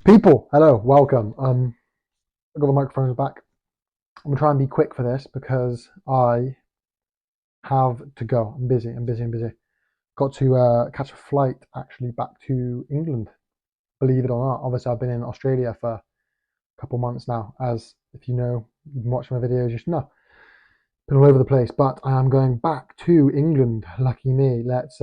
People, hello, welcome. I got the microphones back. I'm gonna try and be quick for this because I have to go. I'm busy. I'm busy. I'm busy. Got to catch a flight actually back to England. Believe it or not. Obviously, I've been in Australia for a couple months now. As if you know, you've been watching my videos, you should know. Been all over the place, but I am going back to England. Lucky me. Let's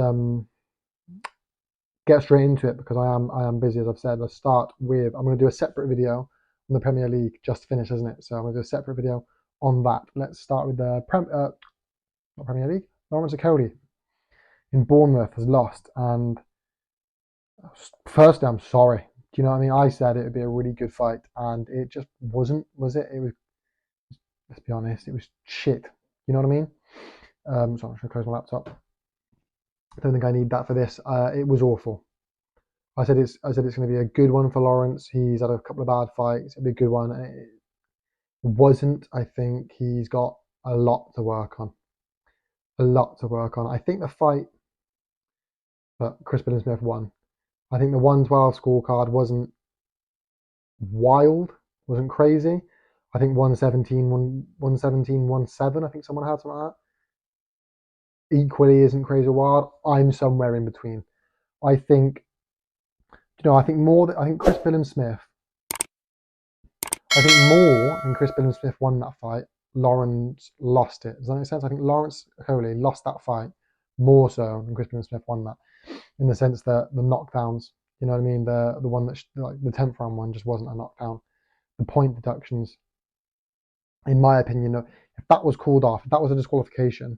get straight into it because I am busy, as I've said. Let's start with, I'm going to do a separate video on the Premier League, just finished, isn't it? So I'm going to do a separate video on that. Let's start with the not Premier League. Lawrence Okolie in Bournemouth has lost, and firstly, I'm sorry. Do you know what I mean? I said it would be a really good fight, and it just wasn't, was it? It was. Let's be honest, it was shit. You know what I mean? So I'm just going to close my laptop. I don't think I need that for this. It was awful. I said it's going to be a good one for Lawrence. He's had a couple of bad fights. It'll be a good one. It wasn't. I think he's got a lot to work on. A lot to work on. I think the fight that Chris Smith won. I think the 112 scorecard wasn't wild, wasn't crazy. I think 117, 117, 1-7. I think someone had something like that. Equally isn't crazy wild. I'm somewhere in between. I think, I think more. I think Chris Smith. I think more than Chris Smith won that fight, Lawrence lost it. Does that make sense? I think Lawrence Okolie lost that fight more so than Chris Smith won that, in the sense that the knockdowns, you know what I mean? The one that like the 10th round one just wasn't a knockdown. The point deductions, in my opinion, if that was called off, if that was a disqualification,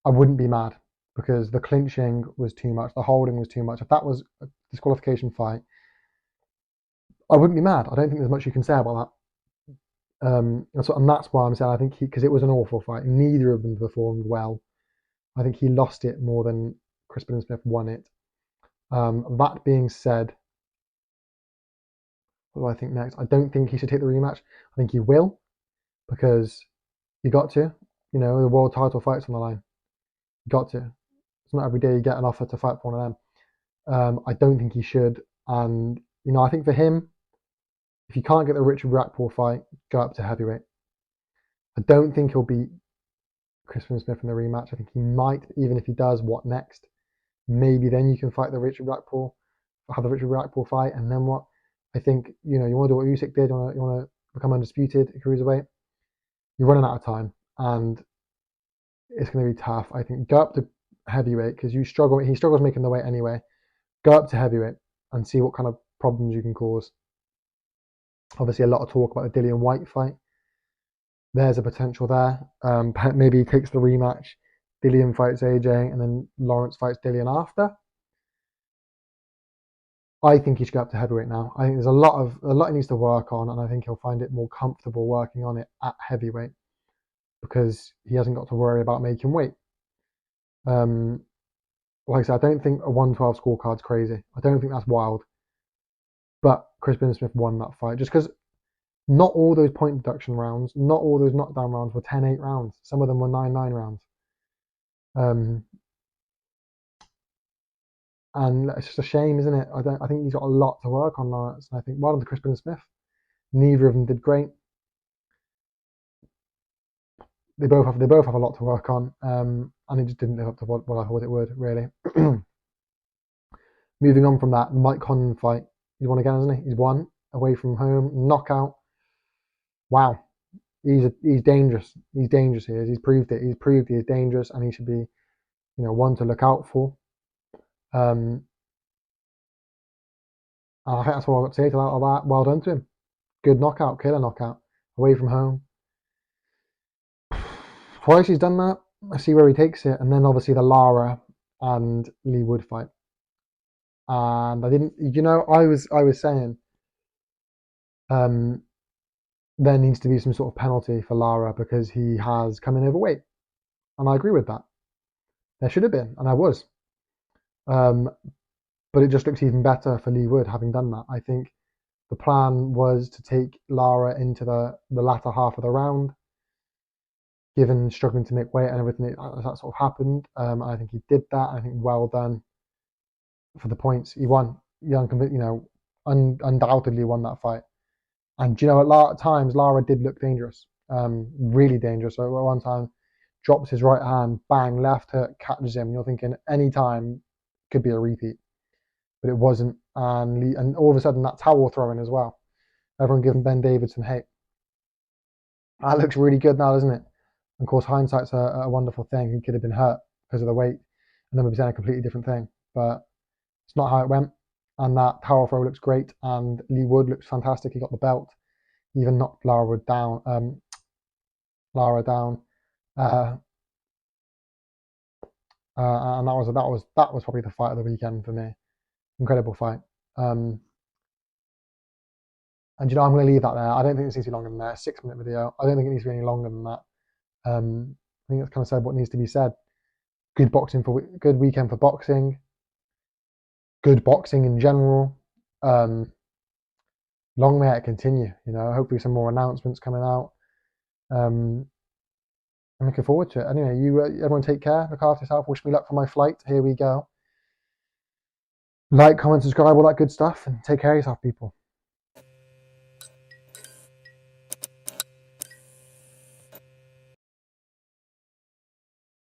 I wouldn't be mad because the clinching was too much, the holding was too much. If that was a disqualification fight, I wouldn't be mad. I don't think there's much you can say about that. And that's why I'm saying I think because it was an awful fight. Neither of them performed well. I think he lost it more than Chris Smith won it. That being said, what do I think next? I don't think he should take the rematch. I think he will because you got to. You know, the world title fight's on the line. You got to. It's not every day you get an offer to fight for one of them. I don't think he should. And, I think for him, if you can't get the Richard Rackpool fight, go up to heavyweight. I don't think he'll beat Chris Smith in the rematch. I think he might, even if he does, what next? Maybe then you can fight the Richard Rackpool, have the Richard Rackpool fight, and then what? I think, you want to do what Usyk did, you want to become undisputed cruiserweight. You're running out of time, and it's going to be tough. I think go up to heavyweight because he struggles making the weight anyway. Go up to heavyweight and see what kind of problems you can cause. Obviously, a lot of talk about the Dillian White fight. There's a potential there. Maybe he takes the rematch. Dillian fights AJ, and then Lawrence fights Dillian after. I think he should go up to heavyweight now. I think there's a lot he needs to work on, and I think he'll find it more comfortable working on it at heavyweight because he hasn't got to worry about making weight. Like I said, I don't think a 112 scorecard's crazy. I don't think that's wild. But Chris Smith won that fight just because not all those point deduction rounds, not all those knockdown rounds were 10-8 rounds. Some of them were 9-9 rounds. And it's just a shame, isn't it? I think he's got a lot to work on, Lawrence. And I think well done to Chris Smith. Neither of them did great. They both have a lot to work on, and it just didn't live up to what I thought it would, really. Moving on from that, Mike Conlan fight. He's won again, hasn't he? He's won away from home, knockout. Wow, he's dangerous. He's dangerous. He is. He's proved it. He's proved he is dangerous, and he should be, one to look out for. And I think that's what I've got to say to that. Well done to him. Good knockout, killer knockout, away from home. Twice he's done that. I see where he takes it, and then obviously the Lara and Lee Wood fight. And I didn't, I was saying, there needs to be some sort of penalty for Lara because he has come in overweight, and I agree with that. There should have been, and I was. But it just looks even better for Lee Wood having done that. I think the plan was to take Lara into the latter half of the round, given struggling to make weight and everything that sort of happened. I think he did that. I think well done for the points. He won. undoubtedly won that fight. And you know, at times Lara did look dangerous, really dangerous. So at one time, drops his right hand, bang, left hook, catches him. And you're thinking any time could be a repeat, but it wasn't. And all of a sudden, that towel throwing as well. Everyone giving Ben Davidson hate. That looks really good now, doesn't it? Of course, hindsight's a wonderful thing. He could have been hurt because of the weight, and then we'd be saying a completely different thing. But it's not how it went. And that towel throw looks great, and Lee Wood looks fantastic. He got the belt, even knocked Lara down. Uh, and that was probably the fight of the weekend for me. Incredible fight. And you know, I'm going to leave that there. I don't think it needs to be longer than that. 6-minute video. I don't think it needs to be any longer than that. I think that's kind of said what needs to be said. Good weekend for boxing. Good boxing in general. Long may it continue. You know, hopefully some more announcements coming out. I'm looking forward to it. Anyway, everyone take care. Look after yourself. Wish me luck for my flight. Here we go. Like, comment, subscribe, all that good stuff, and take care of yourself, people.